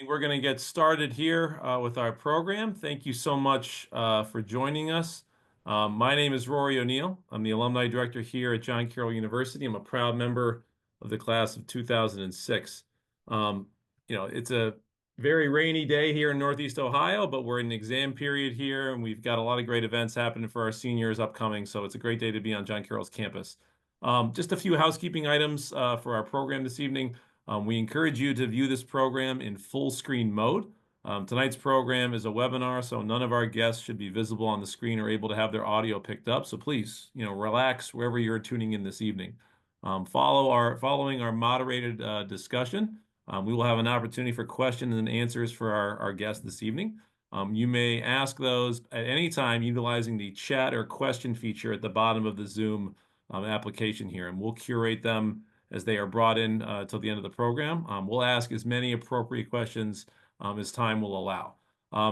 We're going to get started here with our program. Thank you so much for joining us. My name is Rory O'Neill. I'm the Alumni Director here at John Carroll University. I'm a proud member of the class of 2006. Um, it's a very rainy day here in Northeast Ohio, but we're in an exam period here, and we've got a lot of great events happening for our seniors upcoming, so it's a great day to be on John Carroll's campus. Just a few housekeeping items for our program this evening. We encourage you to view this program in full screen mode. Tonight's program is a webinar, so none of our guests should be visible on the screen or able to have their audio picked up. So please, relax wherever you're tuning in this evening. Following our moderated discussion, we will have an opportunity for questions and answers for our guests this evening. You may ask those at any time utilizing the chat or question feature at the bottom of the Zoom application here, and we'll curate them as they are brought in till the end of the program. We'll ask as many appropriate questions as time will allow.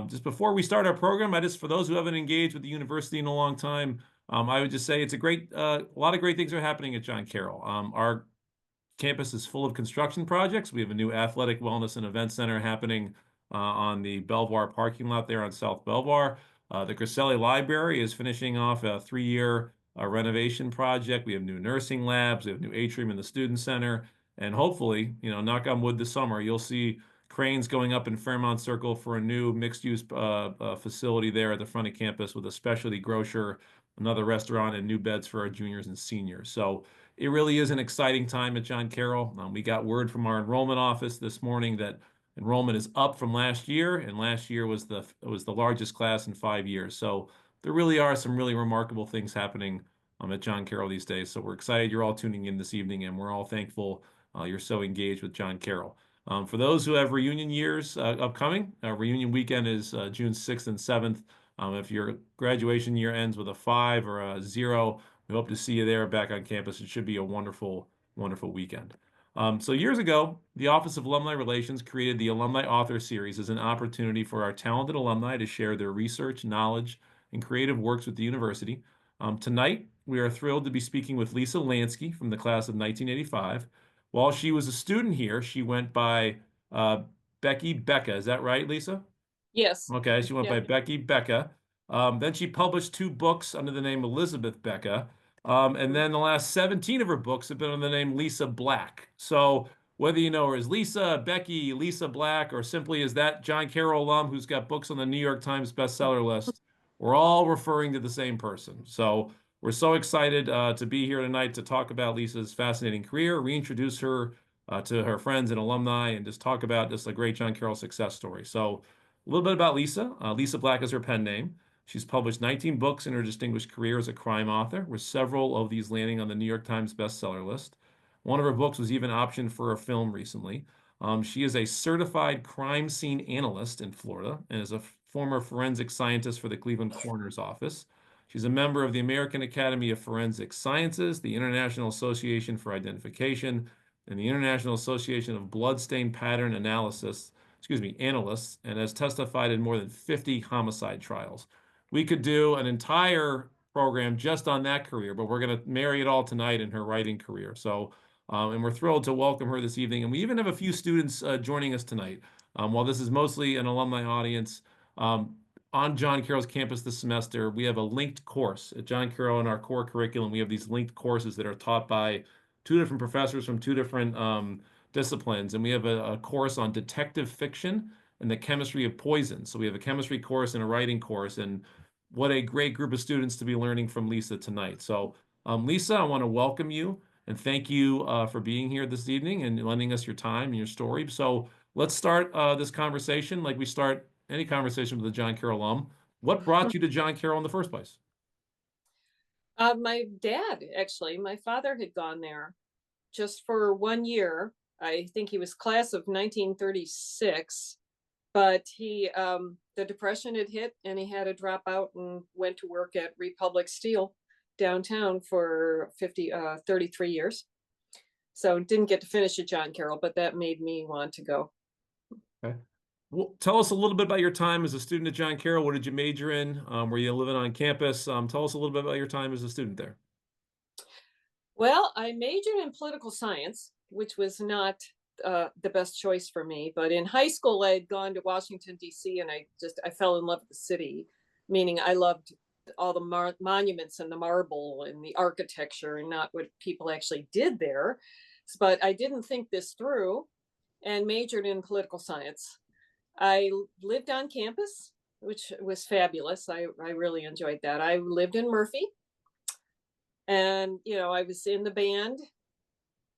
Just before we start our program, for those who haven't engaged with the university in a long time, I would just say it's a lot of great things are happening at John Carroll. Our campus is full of construction projects. We have a new athletic wellness and event center happening on the Belvoir parking lot there on South Belvoir. The Crisselli Library is finishing off a 3-year renovation project. We have new nursing labs. We have a new atrium in the student center. And hopefully, knock on wood, this summer, you'll see cranes going up in Fairmount Circle for a new mixed-use facility there at the front of campus with a specialty grocer, another restaurant, and new beds for our juniors and seniors. So it really is an exciting time at John Carroll. We got word from our enrollment office this morning that enrollment is up from last year, and last year was the largest class in 5 years. So there really are some really remarkable things happening at John Carroll these days. So we're excited you're all tuning in this evening, and we're all thankful you're so engaged with John Carroll. For those who have reunion years upcoming, reunion weekend is June 6th and 7th. If your graduation year ends with a 5 or a 0, we hope to see you there back on campus. It should be a wonderful, wonderful weekend. So years ago, the Office of Alumni Relations created the Alumni Author Series as an opportunity for our talented alumni to share their research, knowledge, and creative works with the university. Tonight, we are thrilled to be speaking with Lisa Lansky from the class of 1985. While she was a student here, she went by Becka. Is that right, Lisa? Yes. Okay, she went Yeah. by Becka. Then she published 2 books under the name Elizabeth Becka. And then the last 17 of her books have been under the name Lisa Black. So whether you know her as Lisa, Becky, Lisa Black, or simply as that John Carroll alum who's got books on the New York Times bestseller list, we're all referring to the same person. So we're so excited to be here tonight to talk about Lisa's fascinating career, reintroduce her to her friends and alumni, and just talk about just a great John Carroll success story. So a little bit about Lisa. Lisa Black is her pen name. She's published 19 books in her distinguished career as a crime author, with several of these landing on the New York Times bestseller list. One of her books was even optioned for a film recently. She is a certified crime scene analyst in Florida and is a former forensic scientist for the Cleveland Coroner's Office. She's a member of the American Academy of Forensic Sciences, the International Association for Identification, and the International Association of Bloodstain Pattern Analysis, analysts, and has testified in more than 50 homicide trials. We could do an entire program just on that career, but we're going to marry it all tonight in her writing career. So, and we're thrilled to welcome her this evening. And we even have a few students joining us tonight. While this is mostly an alumni audience, on John Carroll's campus this semester, we have a linked course at John Carroll in our core curriculum. We have these linked courses that are taught by 2 different professors from 2 different disciplines. And we have a course on detective fiction and the chemistry of poison. So we have a chemistry course and a writing course. And what a great group of students to be learning from Lisa tonight. So, Lisa, I want to welcome you and thank you for being here this evening and lending us your time and your story. So let's start this conversation like we start any conversation with a John Carroll alum. What brought you to John Carroll in the first place? My dad, actually, my father had gone there just for 1 year. I think he was class of 1936, but the Depression had hit and he had to drop out and went to work at Republic Steel downtown for 33 years. So didn't get to finish at John Carroll, but that made me want to go. Okay. Well, tell us a little bit about your time as a student at John Carroll. What did you major in? Were you living on campus? Tell us a little bit about your time as a student there. Well, I majored in political science, which was not the best choice for me. But in high school, I had gone to Washington, D.C., and I fell in love with the city, meaning I loved all the monuments and the marble and the architecture and not what people actually did there. But I didn't think this through and majored in political science. I lived on campus, which was fabulous. I really enjoyed that. I lived in Murphy, and I was in the band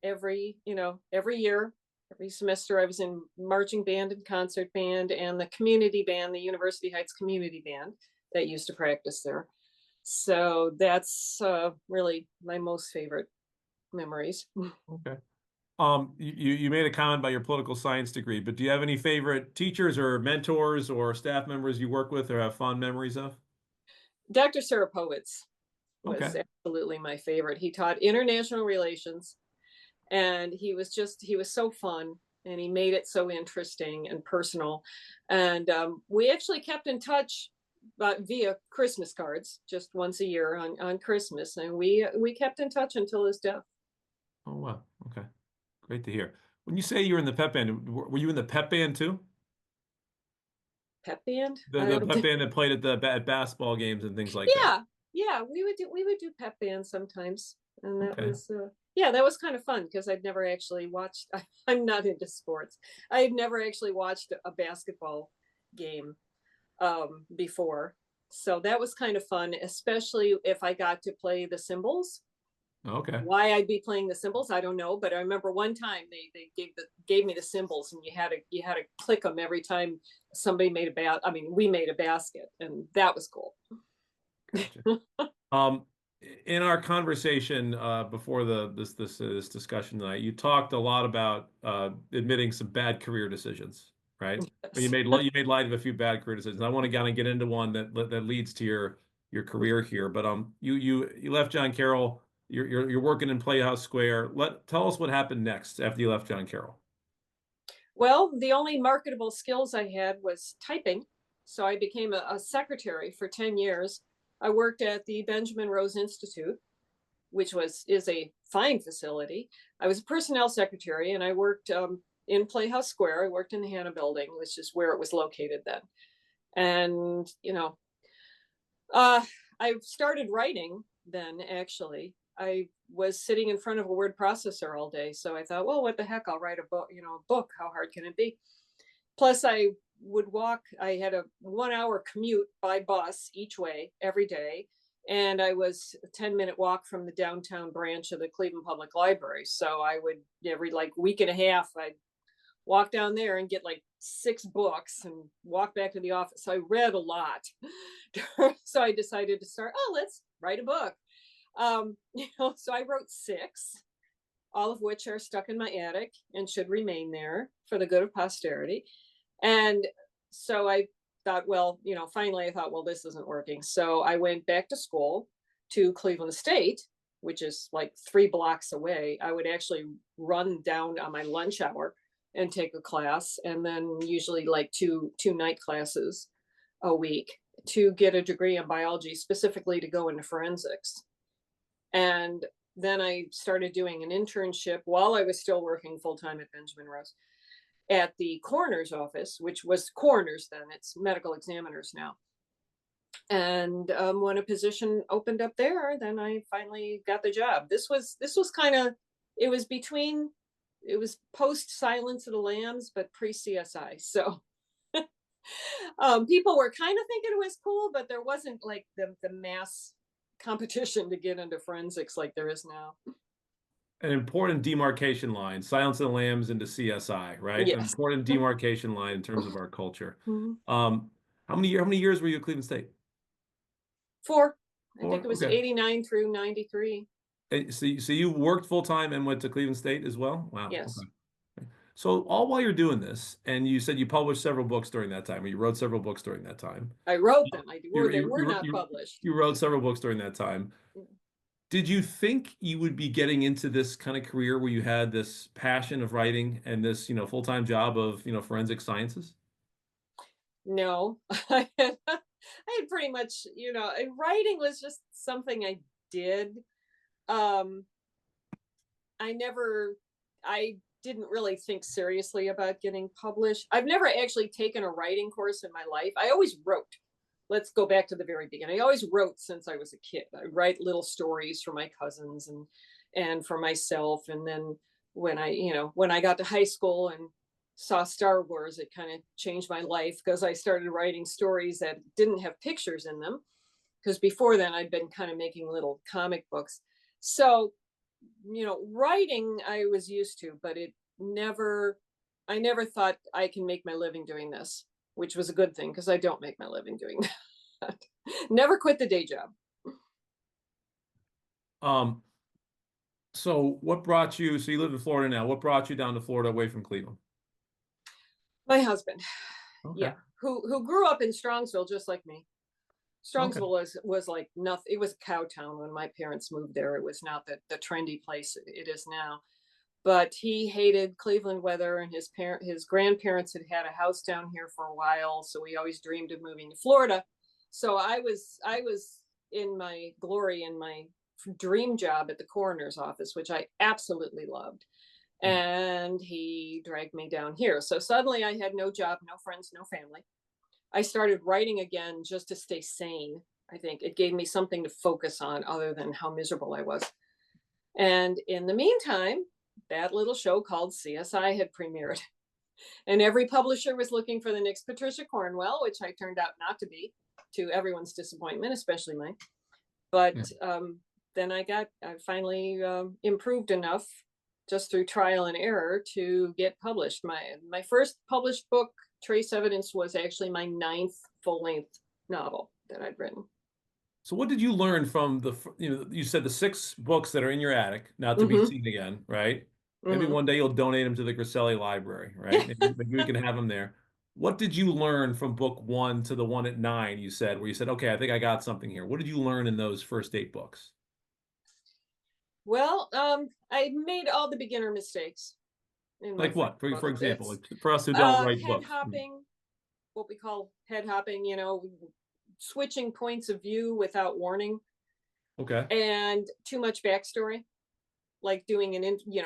every year, every semester. I was in marching band and concert band and the community band, the University Heights community band that used to practice there. So that's really my most favorite memories. Okay. You made a comment about your political science degree, but do you have any favorite teachers or mentors or staff members you work with or have fond memories of? Dr. Sarapowitz was Okay. absolutely my favorite. He taught international relations, and he was so fun, and he made it so interesting and personal. And we actually kept in touch, but via Christmas cards, just once a year on Christmas, and we kept in touch until his death. Oh, wow. Okay. Great to hear. When you say you were in the pep band, were you in the pep band too? Pep band? The I the don't pep think. band that played at basketball games and things like that. Yeah, yeah, we would do pep band sometimes, and that Okay. was yeah, that was kind of fun because I'd never actually watched. I'm not into sports. I had never actually watched a basketball game before, so that was kind of fun, especially if I got to play the cymbals. Okay. Why I'd be playing the cymbals, I don't know, but I remember one time they gave me the cymbals, and you had to click them every time somebody made a we made a basket, and that was cool. Gotcha. Um, in our conversation before this discussion tonight, you talked a lot about admitting some bad career decisions, right? Or Yes. you made light of a few bad career decisions. I want to kind of get into one that leads to your career here. But you left John Carroll. You're working in Playhouse Square. Tell us what happened next after you left John Carroll. Well, the only marketable skills I had was typing. So I became a secretary for 10 years. I worked at the Benjamin Rose Institute, which is a fine facility. I was a personnel secretary, and I worked in Playhouse Square. I worked in the Hannah building, which is where it was located then. And, uh, I started writing then, actually. I was sitting in front of a word processor all day. So I thought, well, what the heck? I'll write a book. How hard can it be? Plus, I would walk. I had a 1 hour commute by bus each way every day. And I was a 10-minute walk from the downtown branch of the Cleveland Public Library. So I would, every like week and a half, I'd walk down there and get like 6 books and walk back to the office. So I read a lot. So I decided to start, let's write a book. So I wrote 6, all of which are stuck in my attic and should remain there for the good of posterity. And so I thought, well, finally I thought, well, this isn't working. So I went back to school to Cleveland State, which is like 3 blocks away. I would actually run down on my lunch hour and take a class, and then usually like two night classes a week to get a degree in biology, specifically to go into forensics. And then I started doing an internship while I was still working full time at Benjamin Rose at the coroner's office, which was coroner's then, it's medical examiners now. And when a position opened up there, then I finally got the job. This was kind of, it was between, it was post Silence of the Lambs, but pre CSI. So people were kind of thinking it was cool, but there wasn't like the mass competition to get into forensics like there is now. An important demarcation line, Silence of the Lambs into CSI, right? An Yes. important demarcation line in terms of our culture. Mhm. How many years were you at Cleveland State? 4. I think Four. it was Okay. 89 through 93. So you worked full time and went to Cleveland State as well? Wow. Yes. Okay. So all while you're doing this, and you said you published several books during that time, or you wrote several books during that time. I wrote them. They You were you not you published. you wrote several books during that time. Did you think you would be getting into this kind of career where you had this passion of writing and this, full-time job of, forensic sciences? No, I had pretty much, writing was just something I did. Um, I never, I didn't really think seriously about getting published. I've never actually taken a writing course in my life. I always wrote. Let's go back to the very beginning. I always wrote since I was a kid. I write little stories for my cousins and for myself. And then when I got to high school and saw Star Wars, it kind of changed my life because I started writing stories that didn't have pictures in them. Because before then, I'd been kind of making little comic books. So, writing I was used to, but I never thought I can make my living doing this, which was a good thing because I don't make my living doing that. Never quit the day job. Um, so what brought you, so you live in Florida now, what brought you down to Florida away from Cleveland? My husband, Okay. yeah, who grew up in Strongsville just like me. Okay. Strongsville was like nothing. It was a cow town when my parents moved there. It was not the trendy place it is now. But he hated Cleveland weather, and his grandparents had a house down here for a while, so we always dreamed of moving to Florida. So I was in my glory in my dream job at the coroner's office, which I absolutely loved. Mm. And he dragged me down here. So suddenly I had no job, no friends, no family. I started writing again just to stay sane. I think it gave me something to focus on other than how miserable I was. And in the meantime, that little show called CSI had premiered. And every publisher was looking for the next Patricia Cornwell, which I turned out not to be, to everyone's disappointment, especially mine. But Yeah. then I finally improved enough just through trial and error to get published. My first published book, Trace Evidence, was actually my 9th full-length novel that I'd written. So what did you learn from you said the 6 books that are in your attic, not to be Mm-hmm. seen again, right? Maybe Mm-hmm. one day you'll donate them to the Griselli Library, right? Maybe we can have them there. What did you learn from book 1 to the one at 9, you said, where you said, okay, I think I got something here. What did you learn in those first 8 books? Well, I made all the beginner mistakes in my Like first what? book. For example, It's like for us who don't write head books. hopping, what we call head hopping, switching points of view without warning, Okay. and too much backstory, like doing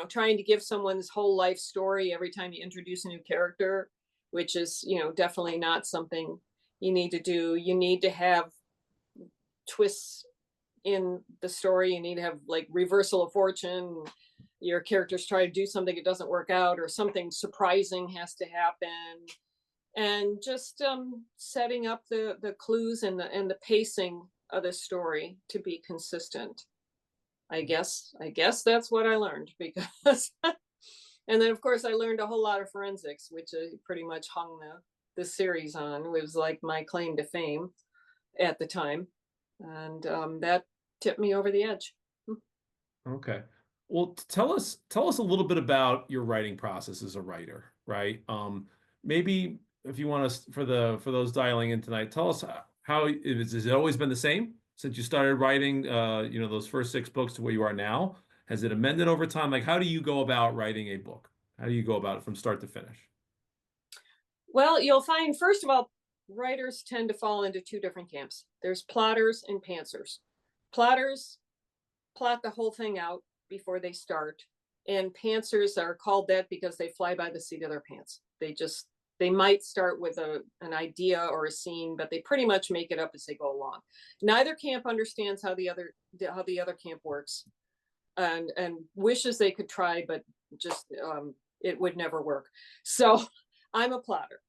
trying to give someone's whole life story every time you introduce a new character, which is, definitely not something you need to do. You need to have twists in the story. You need to have like reversal of fortune. Your characters try to do something, it doesn't work out, or something surprising has to happen. And just setting up the clues and the pacing of the story to be consistent. I guess that's what I learned because and then of course I learned a whole lot of forensics, which I pretty much hung the series on. It was like my claim to fame at the time, and that tipped me over the edge. Okay. Well, tell us a little bit about your writing process as a writer, right? Maybe if you want us for those dialing in tonight, tell us how has it always been the same since you started writing those first 6 books to where you are now? Has it amended over time? Like how do you go about writing a book? How do you go about it from start to finish? Well, you'll find, first of all, writers tend to fall into two different camps. There's plotters and pantsers. Plotters plot the whole thing out before they start, and pantsers are called that because they fly by the seat of their pants. They might start with an idea or a scene, but they pretty much make it up as they go along. Neither camp understands how the other camp works, and wishes they could try, but just it would never work. So I'm a plotter.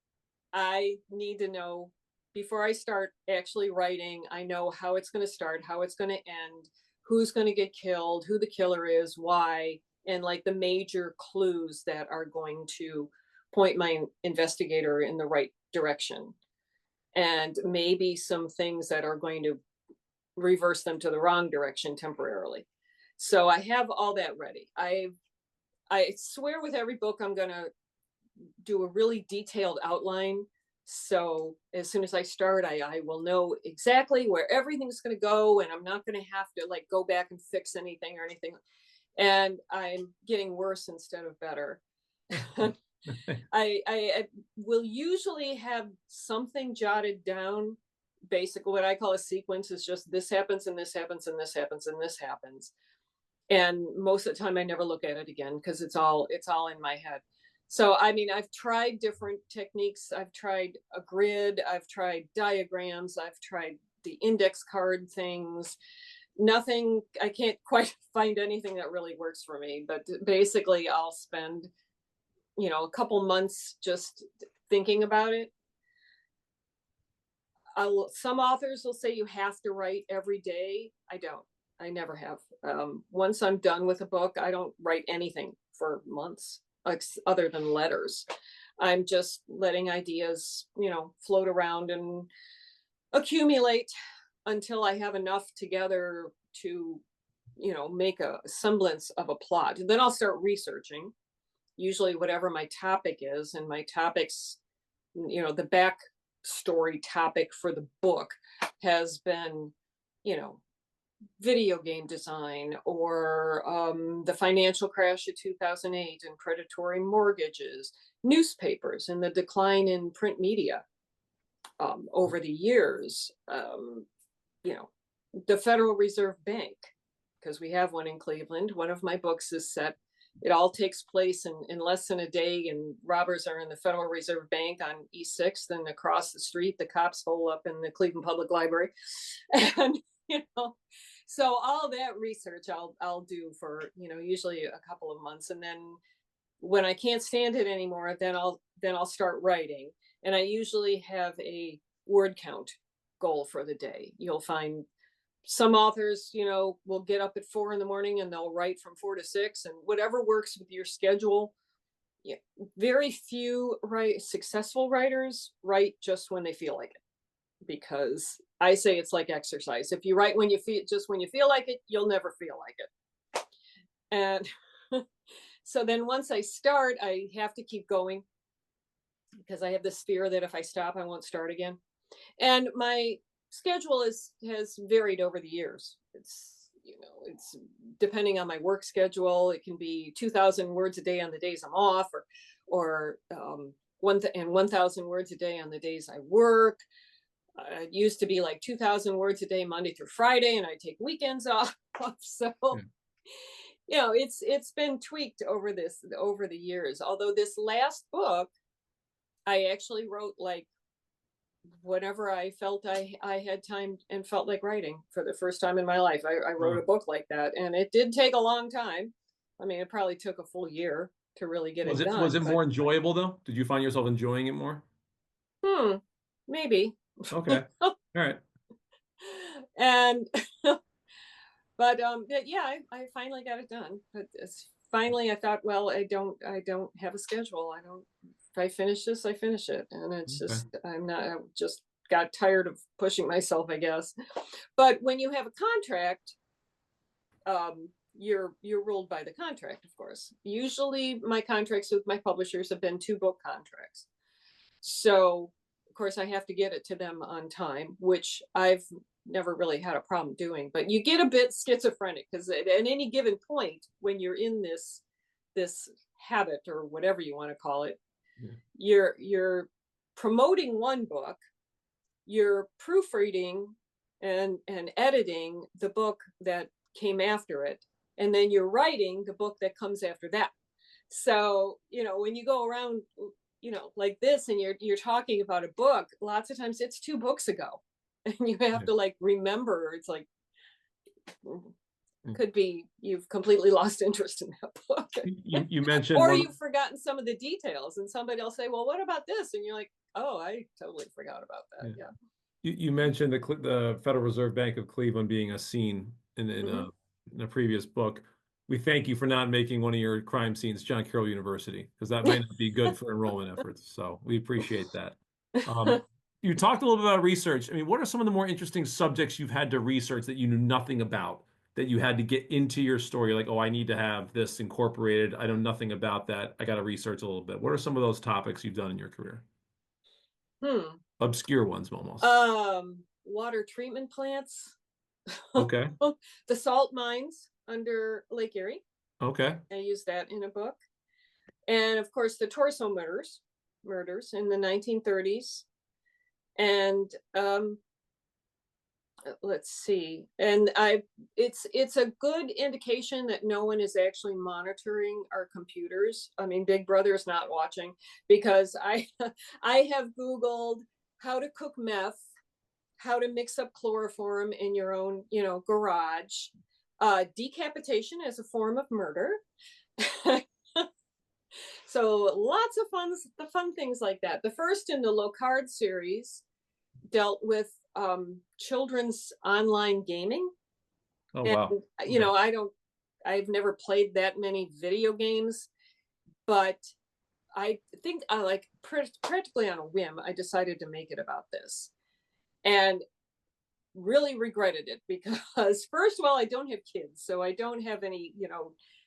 I need to know before I start actually writing. I know how it's going to start, how it's going to end, who's going to get killed, who the killer is, why, and like the major clues that are going to point my investigator in the right direction. And maybe some things that are going to reverse them to the wrong direction temporarily. So I have all that ready. I swear with every book I'm going to do a really detailed outline. So as soon as I start, I will know exactly where everything's going to go, and I'm not going to have to like go back and fix anything or anything. And I'm getting worse instead of better. I will usually have something jotted down. Basically, what I call a sequence is just this happens and this happens and this happens and this happens. And most of the time I never look at it again because it's all in my head. So I mean, I've tried different techniques. I've tried a grid, I've tried diagrams, I've tried the index card things. Nothing, I can't quite find anything that really works for me, but basically I'll spend, a couple months just thinking about it. Some authors will say you have to write every day. I don't. I never have. Once I'm done with a book, I don't write anything for months, like other than letters. I'm just letting ideas, float around and accumulate until I have enough together to, make a semblance of a plot. And then I'll start researching, usually whatever my topic is, and my topics, the back story topic for the book has been, you know, video game design, or the financial crash of 2008 and predatory mortgages, newspapers and the decline in print media over the years, the Federal Reserve Bank, because we have one in Cleveland. One of my books is set, it all takes place in less than a day, and robbers are in the Federal Reserve Bank on East 6th, and across the street, the cops hole up in the Cleveland Public Library. And, so all that research I'll do for, usually a couple of months. And then when I can't stand it anymore, then I'll start writing. And I usually have a word count goal for the day. You'll find some authors, will get up at 4 a.m. and they'll write from 4 to 6, and whatever works with your schedule. Yeah. Very few successful writers write just when they feel like it, because I say it's like exercise. If you write when you feel like it, you'll never feel like it. And so then once I start, I have to keep going, because I have this fear that if I stop, I won't start again. And my schedule has varied over the years. It's depending on my work schedule. It can be 2,000 words a day on the days I'm off, or 1,000 words a day on the days I work. It used to be like 2,000 words a day Monday through Friday, and I take weekends off. So it's been tweaked over the years. Although this last book, I actually wrote like whenever I felt I had time and felt like writing. For the first time in my life, I wrote a book like that, and it did take a long time. I mean, it probably took a full year to really get it Was done. it more enjoyable though? Did you find yourself enjoying it more? Maybe. Okay. All right. And but yeah, I finally got it done. But finally, I thought, well, I don't have a schedule. I don't. If I finish this, I finish it, and it's Okay. just I just got tired of pushing myself, I guess. But when you have a contract, you're ruled by the contract, of course. Usually, my contracts with my publishers have been 2-book contracts, so of course I have to get it to them on time, which I've never really had a problem doing. But you get a bit schizophrenic, because at any given point when you're in this habit, or whatever you want to call it, Yeah. you're promoting one book, you're proofreading and editing the book that came after it, and then you're writing the book that comes after that. So when you go around like this, and you're talking about a book, lots of times it's 2 books ago, and you have Yeah. to like remember. It's like, Mm. could be you've completely lost interest in that book. You mentioned Or one. you've forgotten some of the details, and somebody will say, well, what about this? And you're like, oh, I totally forgot about that. Yeah. Yeah. You mentioned the Federal Reserve Bank of Cleveland being a scene Hmm. in a previous book. We thank you for not making one of your crime scenes John Carroll University, because that might not be good for enrollment efforts. So we appreciate that. Um, you talked a little bit about research. I mean, what are some of the more interesting subjects you've had to research that you knew nothing about, that you had to get into your story? Like, oh, I need to have this incorporated. I know nothing about that. I got to research a little bit. What are some of those topics you've done in your career? Hmm. Obscure ones, almost. Water treatment plants, Okay. the salt mines under Lake Erie. Okay. I used that in a book. And of course, the torso murders in the 1930s. And let's see. And it's a good indication that no one is actually monitoring our computers. I mean, Big Brother is not watching, because I I have Googled how to cook meth, how to mix up chloroform in your own, garage, decapitation as a form of murder. So lots of fun things like that. The first in the Locard series dealt with children's online gaming. Oh, And, wow. Okay. I've never played that many video games, but I think I like practically on a whim, I decided to make it about this. And really regretted it because first of all, I don't have kids, so I don't have any,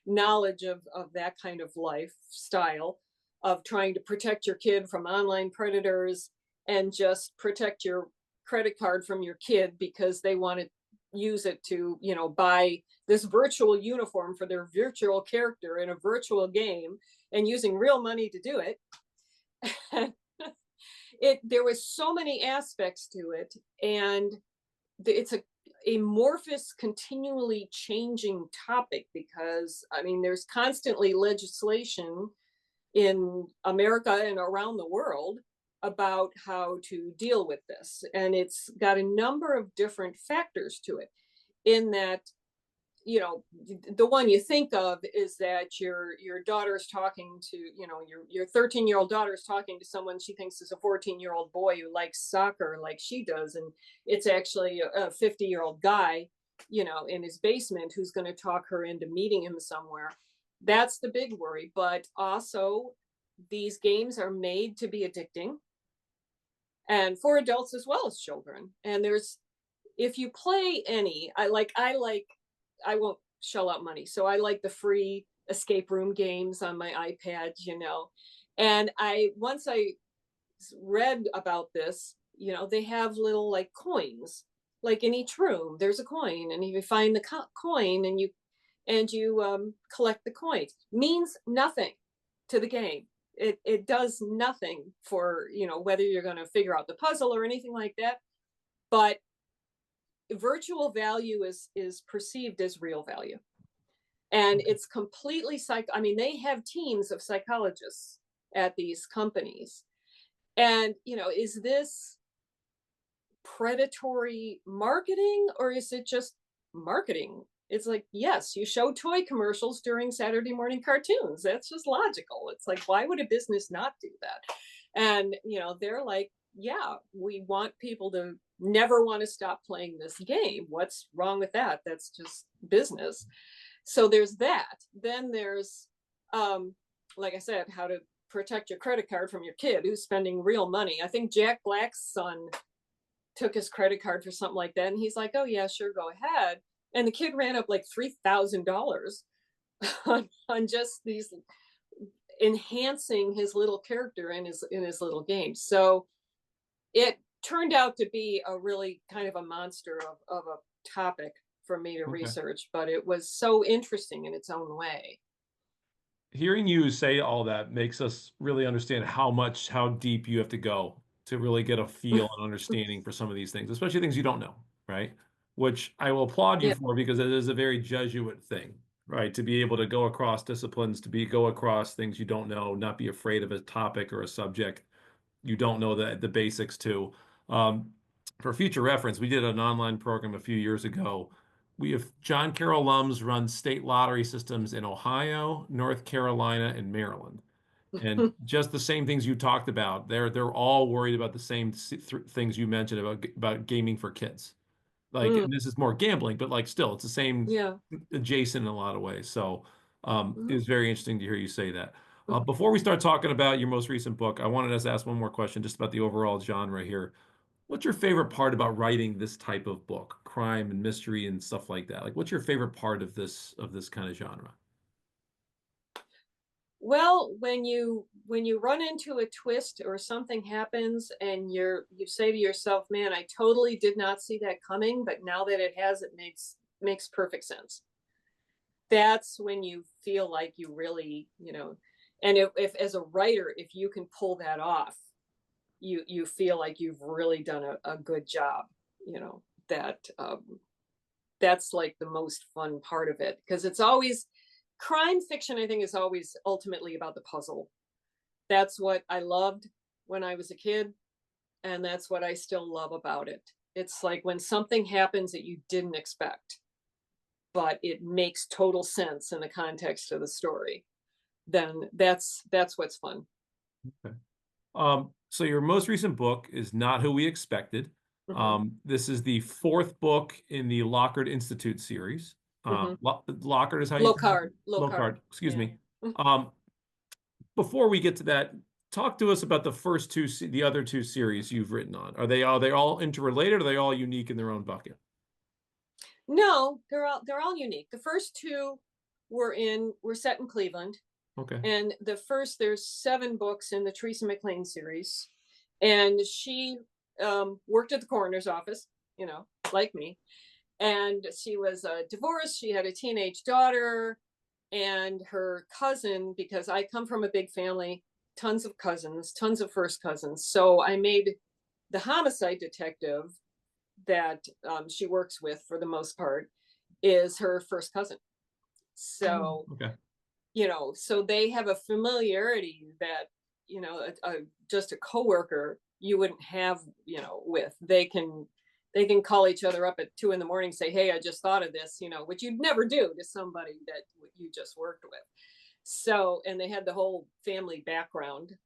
knowledge of that kind of lifestyle of trying to protect your kid from online predators and just protect your credit card from your kid because they want to use it to, buy this virtual uniform for their virtual character in a virtual game and using real money to do it. There was so many aspects to it, and it's a amorphous, continually changing topic because I mean, there's constantly legislation in America and around the world about how to deal with this, and it's got a number of different factors to it. In that, the one you think of is that your daughter's talking to, your 13-year-old daughter's talking to someone she thinks is a 14-year-old boy who likes soccer like she does, and it's actually a 50-year-old guy, in his basement, who's going to talk her into meeting him somewhere. That's the big worry. But also, these games are made to be addicting, and for adults as well as children. And if you play any, I won't shell out money. So I like the free escape room games on my iPad, And once I read about this, they have little like coins, like in each room, there's a coin, and if you find the coin and you collect the coins, means nothing to the game. It does nothing for, whether you're going to figure out the puzzle or anything like that. But virtual value is perceived as real value, and it's completely I mean, they have teams of psychologists at these companies, and is this predatory marketing or is it just marketing? It's like, yes, you show toy commercials during Saturday morning cartoons, that's just logical. It's like, why would a business not do that? And they're like, yeah, we want people to never want to stop playing this game. What's wrong with that? That's just business. So there's that. Then there's, like I said, how to protect your credit card from your kid who's spending real money. I think Jack Black's son took his credit card for something like that, and he's like, oh yeah, sure, go ahead. And the kid ran up like $3,000 on just these, enhancing his little character in his little game. So it turned out to be a really kind of a monster of a topic for me to Okay. research, but it was so interesting in its own way. Hearing you say all that makes us really understand how deep you have to go to really get a feel and understanding for some of these things, especially things you don't know, right? Which I will applaud you Yeah. for because it is a very Jesuit thing, right? To be able to go across disciplines, to go across things you don't know, not be afraid of a topic or a subject you don't know the basics to. Um, for future reference, we did an online program a few years ago. We have John Carroll alums run state lottery systems in Ohio, North Carolina, and Maryland. And just the same things you talked about, they're all worried about the same things you mentioned about gaming for kids. Like, Mm, and this is more gambling, but like still, it's the same yeah. adjacent in a lot of ways. So it Mhm. was very interesting to hear you say that. Before we start talking about your most recent book, I wanted us to ask one more question just about the overall genre here. What's your favorite part about writing this type of book, crime and mystery and stuff like that? Like, what's your favorite part of this kind of genre? Well, when you run into a twist or something happens and you say to yourself, "Man, I totally did not see that coming, but now that it has, it makes perfect sense." That's when you feel like you really, and if as a writer, if you can pull that off, you feel like you've really done a good job, you know. that that's like the most fun part of it, because it's always crime fiction. I think is always ultimately about the puzzle. That's what I loved when I was a kid, and that's what I still love about it. It's like when something happens that you didn't expect, but it makes total sense in the context of the story, then that's what's fun. Okay. So your most recent book is Not Who We Expected. Hmm. This is the fourth book in the Lockhart Institute series. Hmm. Lockhart is how you pronounce it? Locard, Locard. Lockhart, excuse Yeah. me. Um, Before we get to that, talk to us about the first two, the other two series you've written on. Are they all interrelated? Or are they all unique in their own bucket? No, they're all unique. The first two were set in Cleveland, Okay. and there's 7 books in the Teresa McLean series, and she worked at the coroner's office, you know, like me, and she was divorced. She had a teenage daughter, and her cousin, because I come from a big family, tons of cousins, tons of first cousins. So I made the homicide detective that she works with for the most part is her first cousin. Oh, So, okay. so they have a familiarity that, just a coworker you wouldn't have, with. They can call each other up at 2 in the morning, say, "Hey, I just thought of this," which you'd never do to somebody that you just worked with. So, and they had the whole family background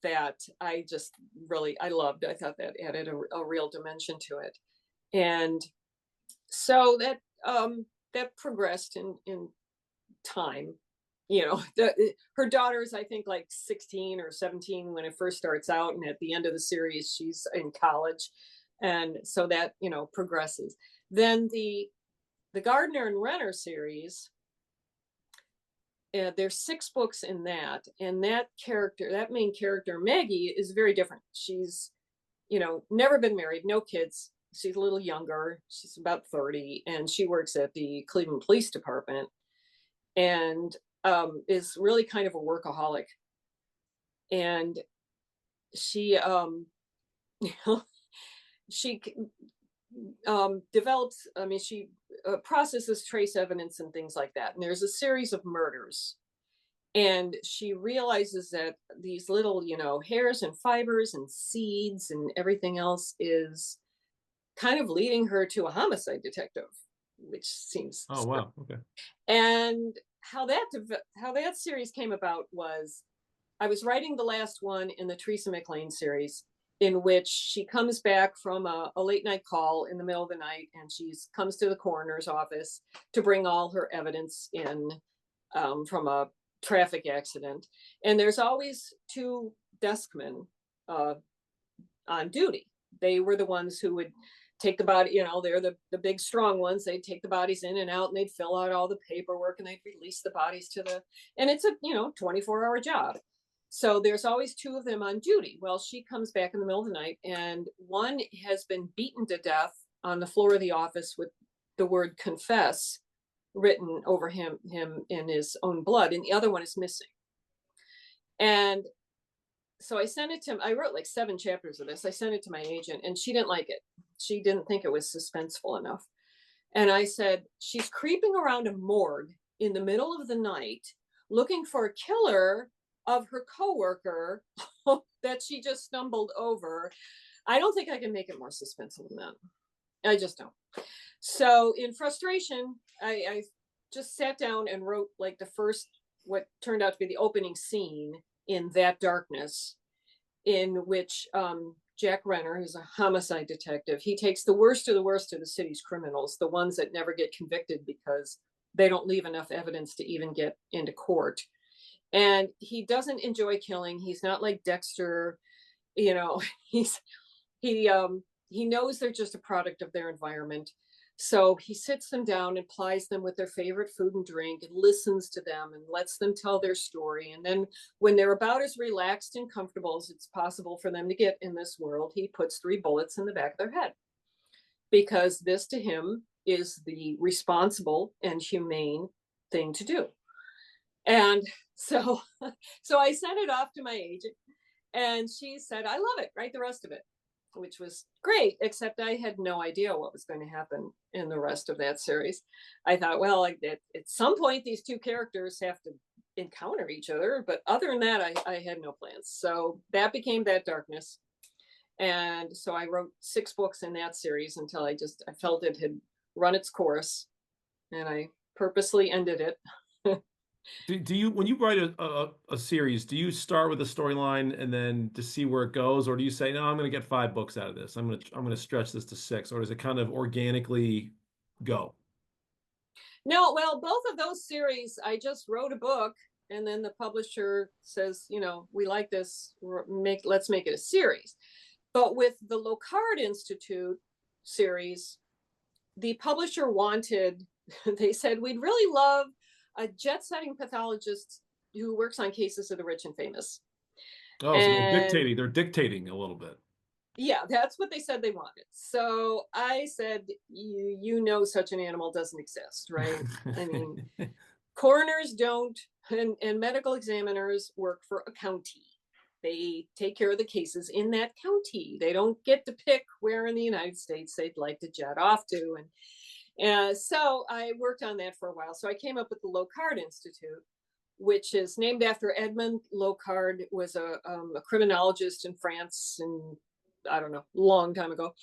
that I just really I loved. I thought that added a real dimension to it. And so that progressed in time. Her daughter's, I think, like 16 or 17 when it first starts out, and at the end of the series she's in college, and so that progresses. Then the Gardner and Renner series, there's 6 books in that, and that main character Maggie is very different. She's never been married, no kids. She's a little younger. She's about 30, and she works at the Cleveland Police Department, and is really kind of a workaholic. And she, she develops. I mean, she processes trace evidence and things like that. And there's a series of murders, and she realizes that these little, hairs and fibers and seeds and everything else is kind of leading her to a homicide detective, which seems Oh, strange. wow. Okay. And how that series came about was I was writing the last one in the Teresa McLean series, in which she comes back from a late night call in the middle of the night, and she comes to the coroner's office to bring all her evidence in, from a traffic accident. And there's always 2 deskmen uh, on duty. They were the ones who would take the body, they're the big strong ones. They'd take the bodies in and out, and they'd fill out all the paperwork, and they'd release the bodies and it's a 24-hour job. So there's always 2 of them on duty. Well, she comes back in the middle of the night, and one has been beaten to death on the floor of the office with the word confess written over him in his own blood, and the other one is missing. And so I sent it to him. I wrote like 7 chapters of this. I sent it to my agent, and she didn't like it. She didn't think it was suspenseful enough. And I said, she's creeping around a morgue in the middle of the night looking for a killer of her coworker that she just stumbled over. I don't think I can make it more suspenseful than that. I just don't. So in frustration, I just sat down and wrote like the first, what turned out to be the opening scene in That Darkness, in which Jack Renner, who's a homicide detective, he takes the worst of the city's criminals, the ones that never get convicted because they don't leave enough evidence to even get into court. And he doesn't enjoy killing. He's not like Dexter, you know. He's he he knows they're just a product of their environment. So he sits them down and plies them with their favorite food and drink and listens to them and lets them tell their story. And then when they're about as relaxed and comfortable as it's possible for them to get in this world, he puts 3 bullets in the back of their head, because this to him is the responsible and humane thing to do. And so so I sent it off to my agent, and she said, "I love it. Write the rest of it." which was great, except I had no idea what was going to happen in the rest of that series. I thought, well, like at some point, these two characters have to encounter each other. But other than that, I had no plans. So that became That Darkness. And so I wrote 6 books in that series until I felt it had run its course, and I purposely ended it. Do you, when you write a series, do you start with a storyline and then to see where it goes, or do you say, no, I'm going to get 5 books out of this. I'm going to stretch this to 6, or does it kind of organically go? No, well, both of those series, I just wrote a book, and then the publisher says, we like this, let's make it a series. But with the Locard Institute series, the publisher wanted, they said, we'd really love a jet-setting pathologist who works on cases of the rich and famous. Oh, so And they're dictating a little bit. yeah, that's what they said they wanted. So I said, such an animal doesn't exist, right? I mean, coroners don't, and medical examiners work for a county. They take care of the cases in that county. They don't get to pick where in the United States they'd like to jet off to. And so I worked on that for a while. So I came up with the Locard Institute, which is named after Edmond Locard, was a criminologist in France, and I don't know, long time ago.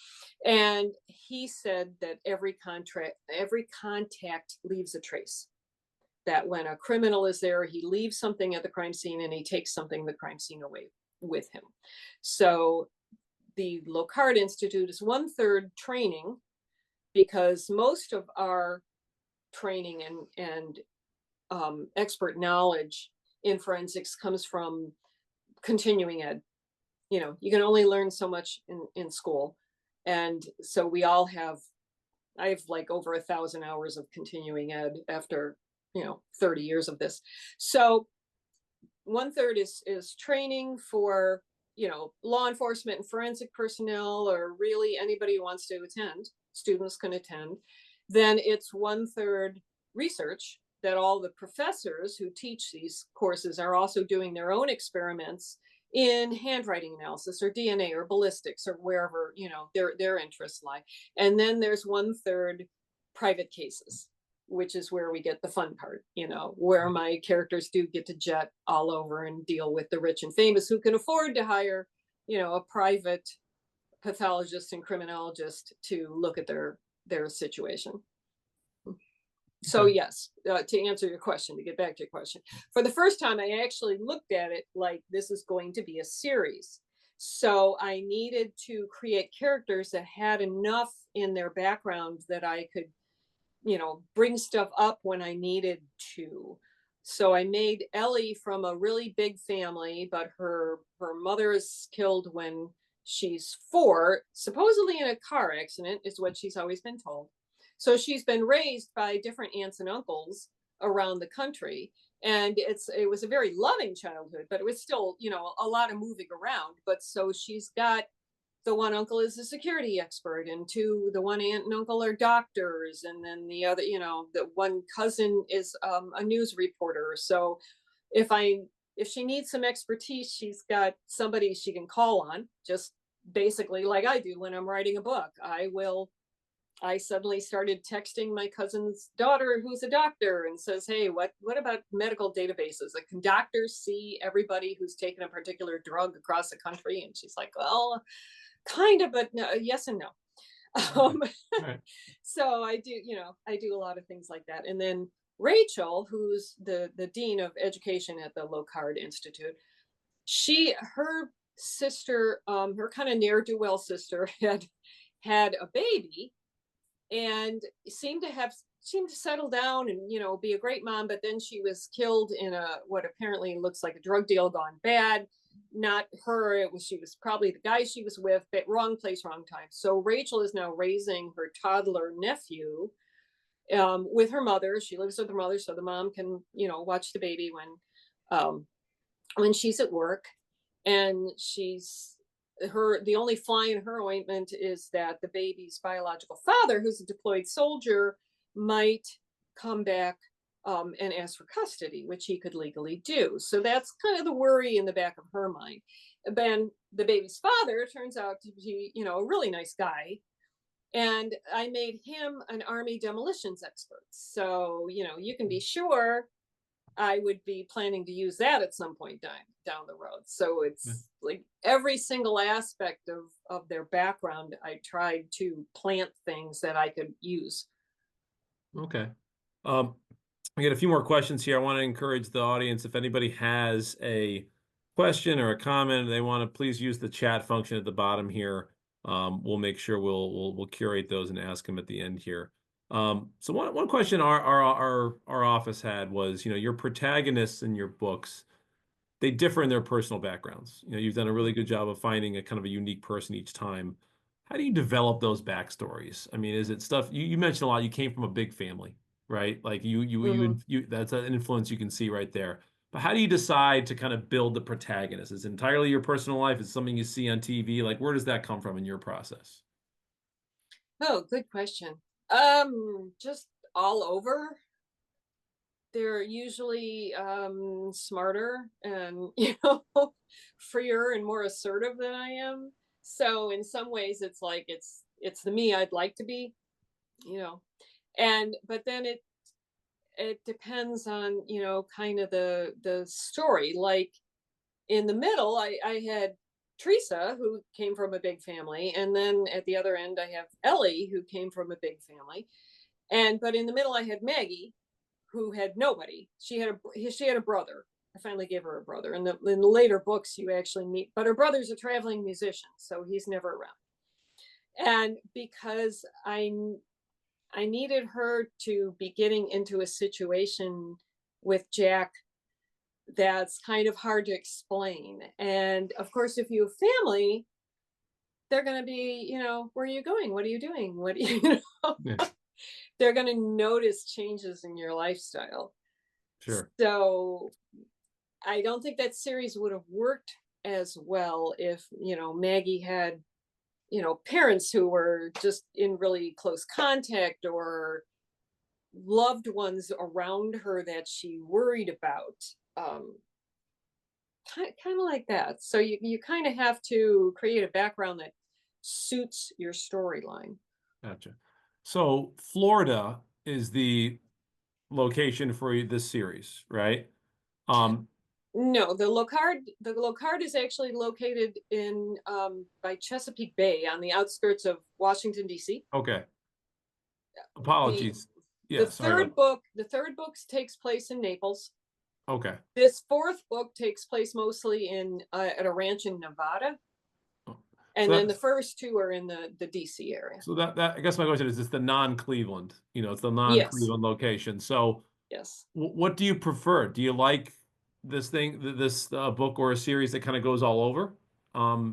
And he said that every contact leaves a trace. That when a criminal is there, he leaves something at the crime scene and he takes something the crime scene away with him. So the Locard Institute is 1/3 training, because most of our training and expert knowledge in forensics comes from continuing ed. You can only learn so much in school. And so I have like over 1,000 hours of continuing ed after, 30 years of this. So 1/3 is training for, law enforcement and forensic personnel, or really anybody who wants to attend, students can attend. Then it's 1/3 research, that all the professors who teach these courses are also doing their own experiments in handwriting analysis or DNA or ballistics or wherever, their interests lie. And then there's 1/3 private cases, which is where we get the fun part, where my characters do get to jet all over and deal with the rich and famous who can afford to hire, a private pathologist and criminologist to look at their situation. So Okay. yes, to answer your question, to get back to your question, for the first time, I actually looked at it like this is going to be a series. So I needed to create characters that had enough in their background that I could, bring stuff up when I needed to. So I made Ellie from a really big family, but her mother is killed when she's 4, supposedly in a car accident, is what she's always been told. So she's been raised by different aunts and uncles around the country. And it was a very loving childhood, but it was still, a lot of moving around. But so she's got, the one uncle is a security expert, and the one aunt and uncle are doctors, and then the other, the one cousin is a news reporter. So if she needs some expertise, she's got somebody she can call on, just basically like I do when I'm writing a book. I suddenly started texting my cousin's daughter, who's a doctor, and says, hey, what about medical databases? Like, can doctors see everybody who's taken a particular drug across the country? And she's like, well, kind of, but no, yes and no. Um, Right. so I do a lot of things like that. And then Rachel, who's the dean of education at the Locard Institute, her sister, her kind of ne'er-do-well sister, had a baby, and seemed to settle down and be a great mom. But then she was killed in what apparently looks like a drug deal gone bad. Not her, she was probably the guy she was with, but wrong place, wrong time. So Rachel is now raising her toddler nephew with her mother. She lives with her mother, so the mom can watch the baby when she's at work. And the only fly in her ointment is that the baby's biological father, who's a deployed soldier, might come back and ask for custody, which he could legally do. So that's kind of the worry in the back of her mind. Ben, the baby's father, turns out to be, a really nice guy. And I made him an Army demolitions expert. So, you can be sure I would be planning to use that at some point down the road. So Yeah. it's like every single aspect of their background, I tried to plant things that I could use. Okay. Um, I got a few more questions here. I want to encourage the audience, if anybody has a question or a comment, they want to please use the chat function at the bottom here. We'll make sure we'll curate those and ask them at the end here. So one question our office had was, your protagonists in your books, they differ in their personal backgrounds. You've done a really good job of finding a kind of a unique person each time. How do you develop those backstories? I mean, is it stuff you mentioned a lot? You came from a big family, right? Like Mm-hmm. that's an influence you can see right there. But how do you decide to kind of build the protagonist? Is it entirely your personal life? Is it something you see on TV? Like, where does that come from in your process? Oh, good question. Just all over. They're usually smarter and freer and more assertive than I am. So in some ways, it's like it's the me I'd like to be, you know. And but then it depends on kind of the story. Like in the middle, I had Teresa, who came from a big family, and then at the other end, I have Ellie, who came from a big family, and but in the middle, I had Maggie, who had nobody. She had a brother. I finally gave her a brother. In the later books, you actually meet, but her brother's a traveling musician, so he's never around. And because I needed her to be getting into a situation with Jack that's kind of hard to explain. And of course, if you have family, they're going to be, where are you going? What are you doing? What do you know? Yeah, They're going to notice changes in your lifestyle. sure. So I don't think that series would have worked as well if, Maggie had, parents who were just in really close contact or loved ones around her that she worried about. Um, kind of like that. So you kind of have to create a background that suits your storyline. Gotcha. So Florida is the location for this series, right? Um, No, the Locard is actually located in by Chesapeake Bay on the outskirts of Washington D.C. okay. The Apologies. the Yeah, sorry third about. book the third book takes place in Naples. Okay. This fourth book takes place mostly in at a ranch in Nevada, So and then the that's first two are in the DC area. so that I guess my question is, it's the non-Cleveland, it's the Yes, non-Cleveland location. So yes. what do you prefer? Do you like this book or a series that kind of goes all over?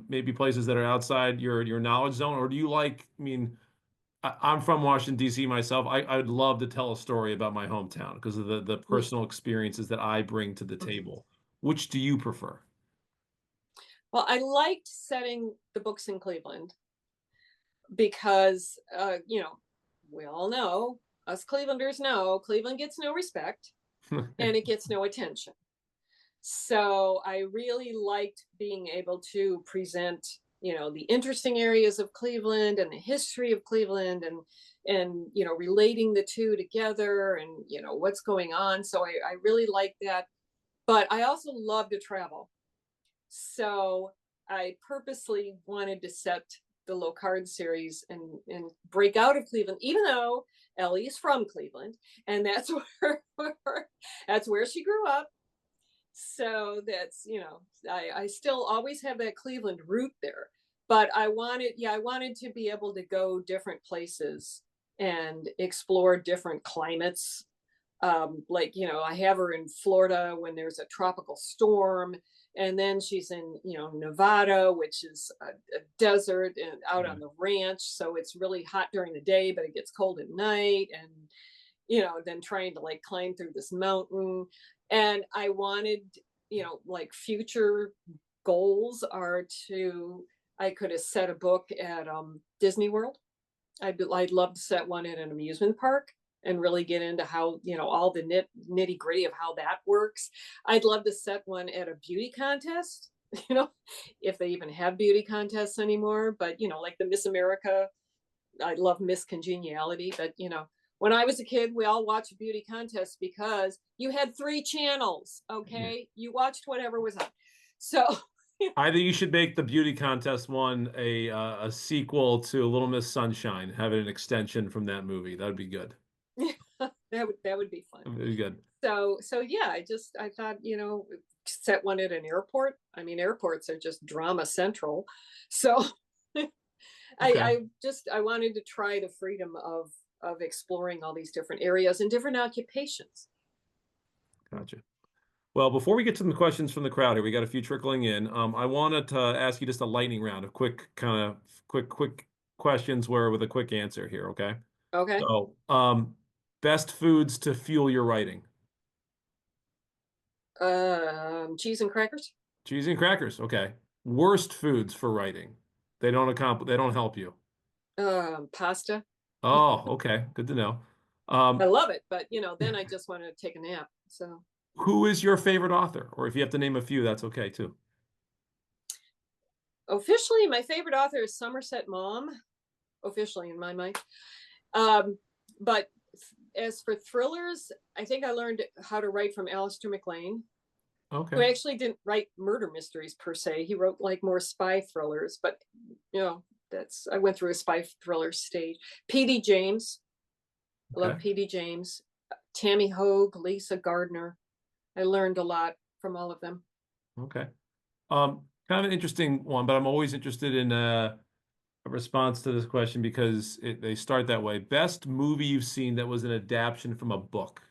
Maybe places that are outside your knowledge zone, or do you like, I mean, I'm from Washington, D.C. myself. I'd love to tell a story about my hometown because of the Mm-hmm. personal experiences that I bring to the table. Which do you prefer? Well, I liked setting the books in Cleveland because, we all know, us Clevelanders know, Cleveland gets no respect and it gets no attention. So I really liked being able to present, the interesting areas of Cleveland and the history of Cleveland and relating the two together and what's going on. So I really like that. But I also love to travel. So I purposely wanted to set the Locard series and break out of Cleveland, even though Ellie is from Cleveland, and that's that's where she grew up. So that's I still always have that Cleveland root there, but I wanted to be able to go different places and explore different climates. Like I have her in Florida when there's a tropical storm, and then she's in Nevada, which is a desert and out Yeah. on the ranch, so it's really hot during the day but it gets cold at night, and then trying to like climb through this mountain. And I wanted, like future goals are to, I could have set a book at Disney World. I'd love to set one at an amusement park and really get into how, all the nitty gritty of how that works. I'd love to set one at a beauty contest, you know, if they even have beauty contests anymore. But, like the Miss America, I love Miss Congeniality. But, when I was a kid, we all watched beauty contests because you had three channels. Yeah. Okay. You watched whatever was on. So, I think you should make the beauty contest one a sequel to Little Miss Sunshine, have it an extension from that movie. That would be good. that would be fun. That would be good. So yeah, I thought, set one at an airport. I mean, airports are just drama central. So Okay. I wanted to try the freedom of exploring all these different areas and different occupations. Gotcha. Well, before we get to the questions from the crowd here, we got a few trickling in. I wanted to ask you just a lightning round of quick questions where with a quick answer here, okay? Okay. So, best foods to fuel your writing. Cheese and crackers. Cheese and crackers, okay. Worst foods for writing. They don't help you. Pasta. Oh, okay. Good to know. I Um, love it, but then I just want to take a nap. So who is your favorite author? Or if you have to name a few, that's okay too. officially, my favorite author is Somerset Maugham. Officially, in my mind. Um, but as for thrillers, I think I learned how to write from Alistair MacLean, who Okay. actually didn't write murder mysteries per se. He wrote like more spy thrillers, but that's I went through a spy thriller stage. P.D. James, I love Okay. P.D. James, Tammy Hogue, Lisa Gardner. I learned a lot from all of them. Okay. Kind of an interesting one, but I'm always interested in a response to this question because they start that way. Best movie you've seen that was an adaptation from a book.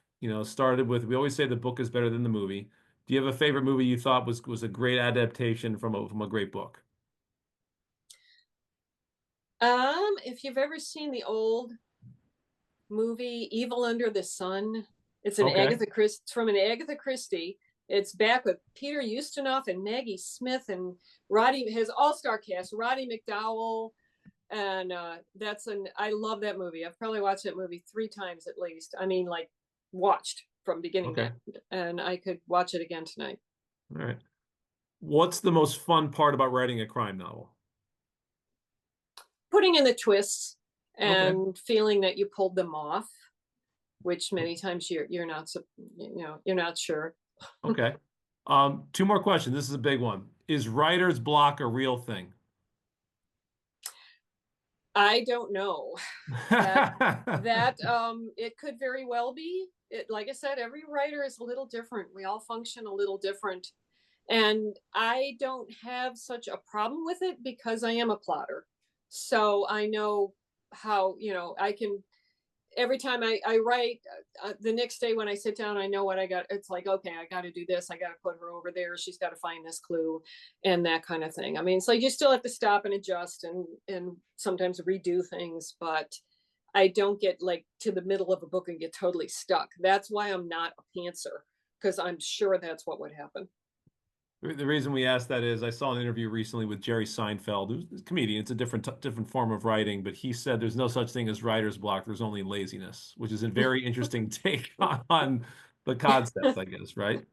Started with, we always say the book is better than the movie. Do you have a favorite movie you thought was a great adaptation from a great book? If you've ever seen the old movie Evil Under the Sun, it's Okay. It's from an Agatha Christie. It's back with Peter Ustinov and Maggie Smith and Roddy, his all-star cast, Roddy McDowell. And I love that movie. I've probably watched that movie 3 times at least. I mean, like watched from beginning to Okay. end. And I could watch it again tonight. All right. What's the most fun part about writing a crime novel? Putting in the twists Okay. and feeling that you pulled them off, which many times you're not you're not sure. Okay. Two more questions. This is a big one. Is writer's block a real thing? I don't know. That it could very well be. Like I said, every writer is a little different. We all function a little different. And I don't have such a problem with it because I am a plotter. So I know how, I can, every time I write, the next day when I sit down, I know what I got. It's like, okay, I got to do this. I got to put her over there. She's got to find this clue and that kind of thing. I mean, it's like you still have to stop and adjust and sometimes redo things, but I don't get like to the middle of a book and get totally stuck. That's why I'm not a pantser, because I'm sure that's what would happen. The reason we asked that is I saw an interview recently with Jerry Seinfeld, who's a comedian. It's a different form of writing, but he said there's no such thing as writer's block. There's only laziness, which is a very interesting take on the concept, I guess, right?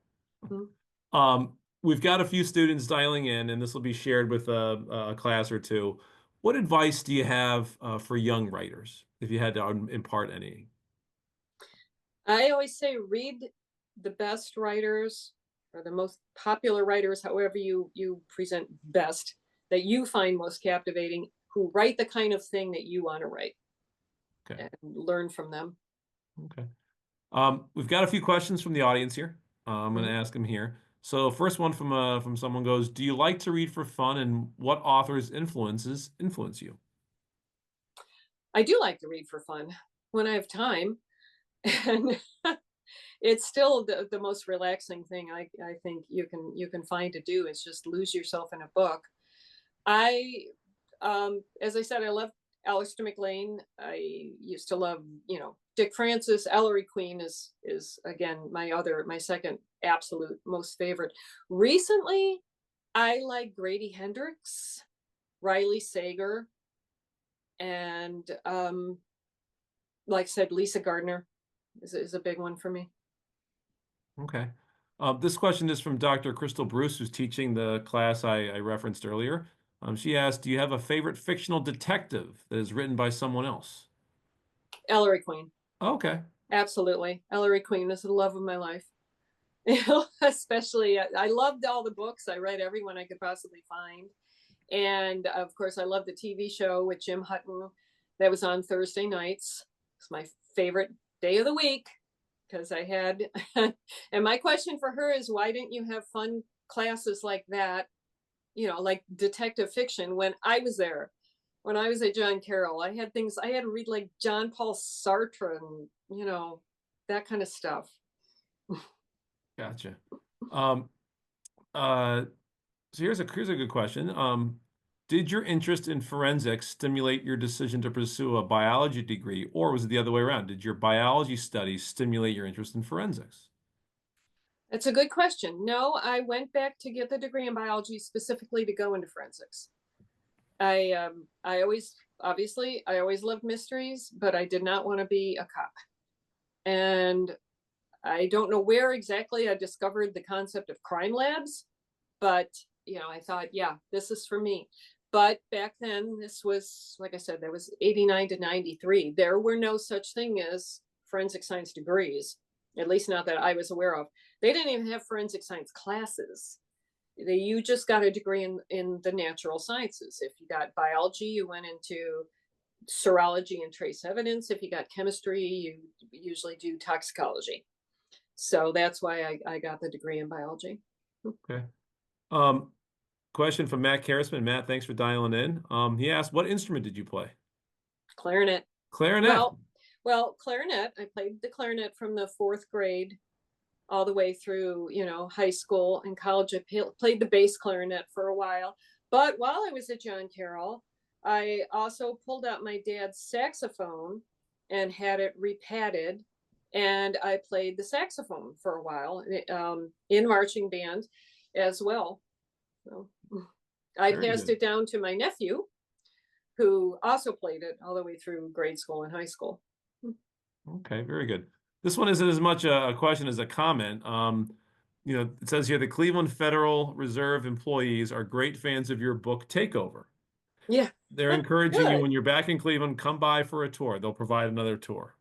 We've got a few students dialing in, and this will be shared with a class or two. What advice do you have for young writers, if you had to impart any? I always say read the best writers or the most popular writers, however you present best, that you find most captivating, who write the kind of thing that you want to write, Okay. and learn from them. Okay. We've got a few questions from the audience here. I'm going to Mhm. ask them here. So, first one from someone goes, "Do you like to read for fun, and what authors' influences influence you?" I do like to read for fun when I have time. And it's still the most relaxing thing I think you can find to do is just lose yourself in a book. I as I said, I love Alistair MacLean. I used to love, Dick Francis. Ellery Queen is again my second absolute most favorite. Recently, I like Grady Hendrix, Riley Sager, and like I said, Lisa Gardner. is a big one for me. Okay. This question is from Dr. Crystal Bruce, who's teaching the class I referenced earlier. She asked, do you have a favorite fictional detective that is written by someone else? Ellery Queen, Okay. absolutely. Ellery Queen is the love of my life. You know, especially I loved all the books. I read every one I could possibly find. And of course, I love the TV show with Jim Hutton that was on Thursday nights. It's my favorite day of the week because I had, and my question for her is, why didn't you have fun classes like that, you know, like detective fiction when I was there? When I was at John Carroll, I had things, I had to read like John Paul Sartre and, you know, that kind of stuff. Gotcha. Um, uh, so here's a good question. Did your interest in forensics stimulate your decision to pursue a biology degree, or was it the other way around? Did your biology studies stimulate your interest in forensics? It's a good question. No, I went back to get the degree in biology specifically to go into forensics. I always obviously I always loved mysteries, but I did not want to be a cop. And I don't know where exactly I discovered the concept of crime labs, but you know, I thought, yeah, this is for me. But back then, this was, like I said, that was 89 to 93. There were no such thing as forensic science degrees, at least not that I was aware of. They didn't even have forensic science classes. You just got a degree in the natural sciences. If you got biology, you went into serology and trace evidence. If you got chemistry, you usually do toxicology. So that's why I got the degree in biology. Okay. Um, Question from Matt Karasman. Matt, thanks for dialing in. He asked, what instrument did you play? Clarinet. Clarinet. Well, clarinet. I played the clarinet from the fourth grade all the way through, you know, high school and college. I played the bass clarinet for a while. But while I was at John Carroll, I also pulled out my dad's saxophone and had it repadded. And I played the saxophone for a while in marching band as well. So I Very passed good. it down to my nephew, who also played it all the way through grade school and high school. Okay, very good. This one isn't as much a question as a comment. It says here the Cleveland Federal Reserve employees are great fans of your book Takeover. Yeah, They're encouraging you good. when you're back in Cleveland, come by for a tour. They'll provide another tour.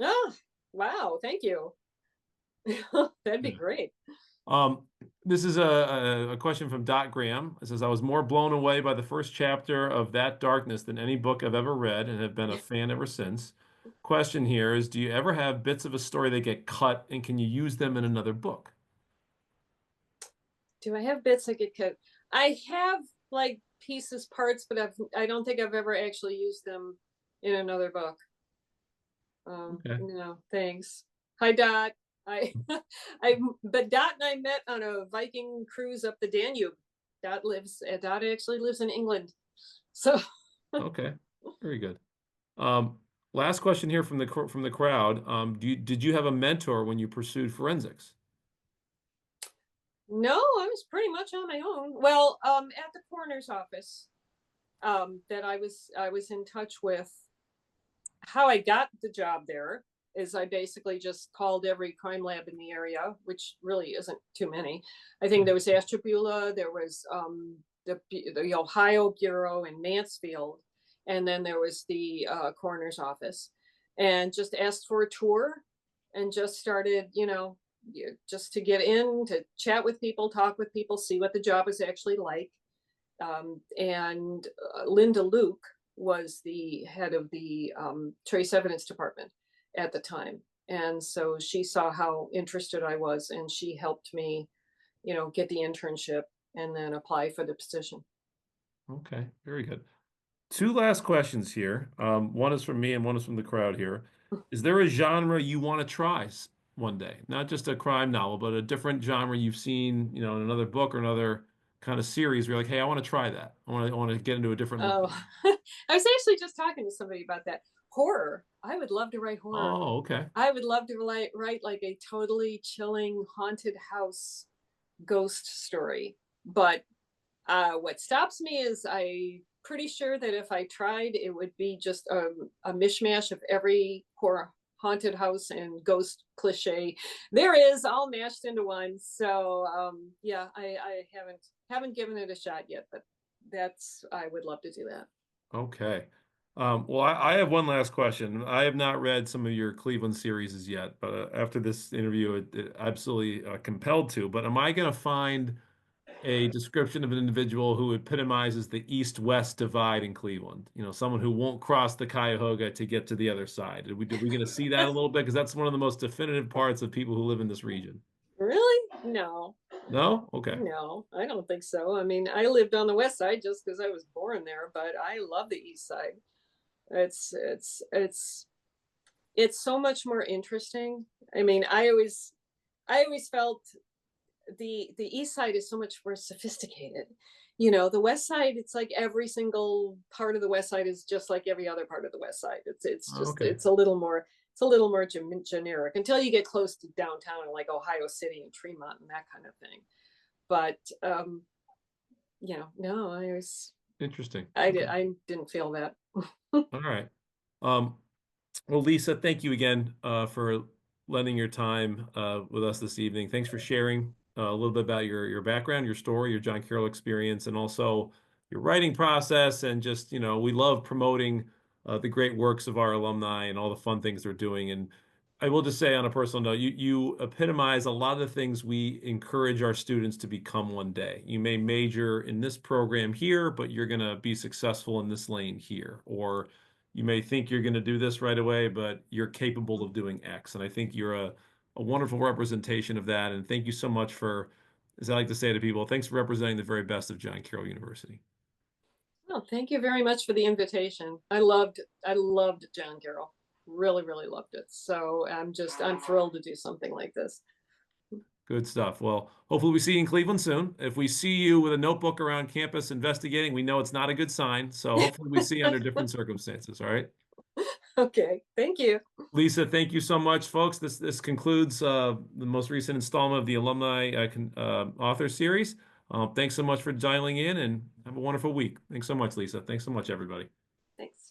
Oh, wow. Thank you. That'd be Yeah. great. Um, this is a question from Dot Graham. It says, I was more blown away by the first chapter of That Darkness than any book I've ever read and have been a fan ever since. Question here is, do you ever have bits of a story that get cut and can you use them in another book? Do I have bits I could cut? I have like pieces, parts, but I don't think I've ever actually used them in another book. Okay. No, thanks. Hi, Dot. I, but Dot and I met on a Viking cruise up the Danube. Dot actually lives in England. So, Okay. Very good. Um, Last question here from the crowd. Did you have a mentor when you pursued forensics? no, I was pretty much on my own. Well, at the coroner's office, that I was in touch with. How I got the job there is I basically just called every crime lab in the area, which really isn't too many. I think there was Ashtabula, there was the Ohio Bureau in Mansfield, and then there was the coroner's office, and just asked for a tour, and just started, you know, just to get in to chat with people, talk with people, see what the job was actually like. And Linda Luke was the head of the trace evidence department at the time. And so she saw how interested I was, and she helped me, you know, get the internship and then apply for the position. Okay, very good. Two last questions here. One is from me and one is from the crowd here. Is there a genre you want to try one day? Not just a crime novel, but a different genre you've seen, in another book or another kind of series where you're like, hey, I want to try that. I want to get into a different Oh, lane. I was actually just talking to somebody about that. Horror. I would love to write horror. Oh, okay. I would love to write like a totally chilling haunted house ghost story. But what stops me is I'm pretty sure that if I tried, it would be just a mishmash of every haunted house and ghost cliche there is, all mashed into one. So yeah, I haven't given it a shot yet, but that's I would love to do that. Okay. Well, I have one last question. I have not read some of your Cleveland series yet, but after this interview, it absolutely compelled to. But am I going to find a description of an individual who epitomizes the east-west divide in Cleveland? You know, someone who won't cross the Cuyahoga to get to the other side. Are we going to see that a little bit? Because that's one of the most definitive parts of people who live in this region. Really? No, No? Okay. no, I don't think so. I mean, I lived on the west side just because I was born there, but I love the east side. It's so much more interesting. I mean, I always felt the east side is so much more sophisticated. The west side, it's like every single part of the west side is just like every other part of the west side. It's just Okay. it's a little more generic until you get close to downtown and like Ohio City and Tremont and that kind of thing. But no, Interesting. I did Okay. I didn't feel that. All right. Um, Well, Lisa, thank you again for lending your time with us this evening. Thanks for sharing a little bit about your background, your story, your John Carroll experience, and also your writing process. And just, we love promoting the great works of our alumni and all the fun things they're doing. And I will just say on a personal note, you epitomize a lot of the things we encourage our students to become one day. You may major in this program here, but you're going to be successful in this lane here. Or you may think you're going to do this right away, but you're capable of doing X. And I think you're a wonderful representation of that. And thank you so much for, as I like to say to people, thanks for representing the very best of John Carroll University. Oh, thank you very much for the invitation. I loved John Carroll. Really, really loved it. So I'm thrilled to do something like this. Good stuff. Well, hopefully we see you in Cleveland soon. If we see you with a notebook around campus investigating, we know it's not a good sign. So hopefully we see you under different circumstances. All right. Okay, thank you. Lisa, thank you so much, folks. This concludes the most recent installment of the Alumni Author Series. Thanks so much for dialing in and have a wonderful week. Thanks so much, Lisa. Thanks so much, everybody. Thanks.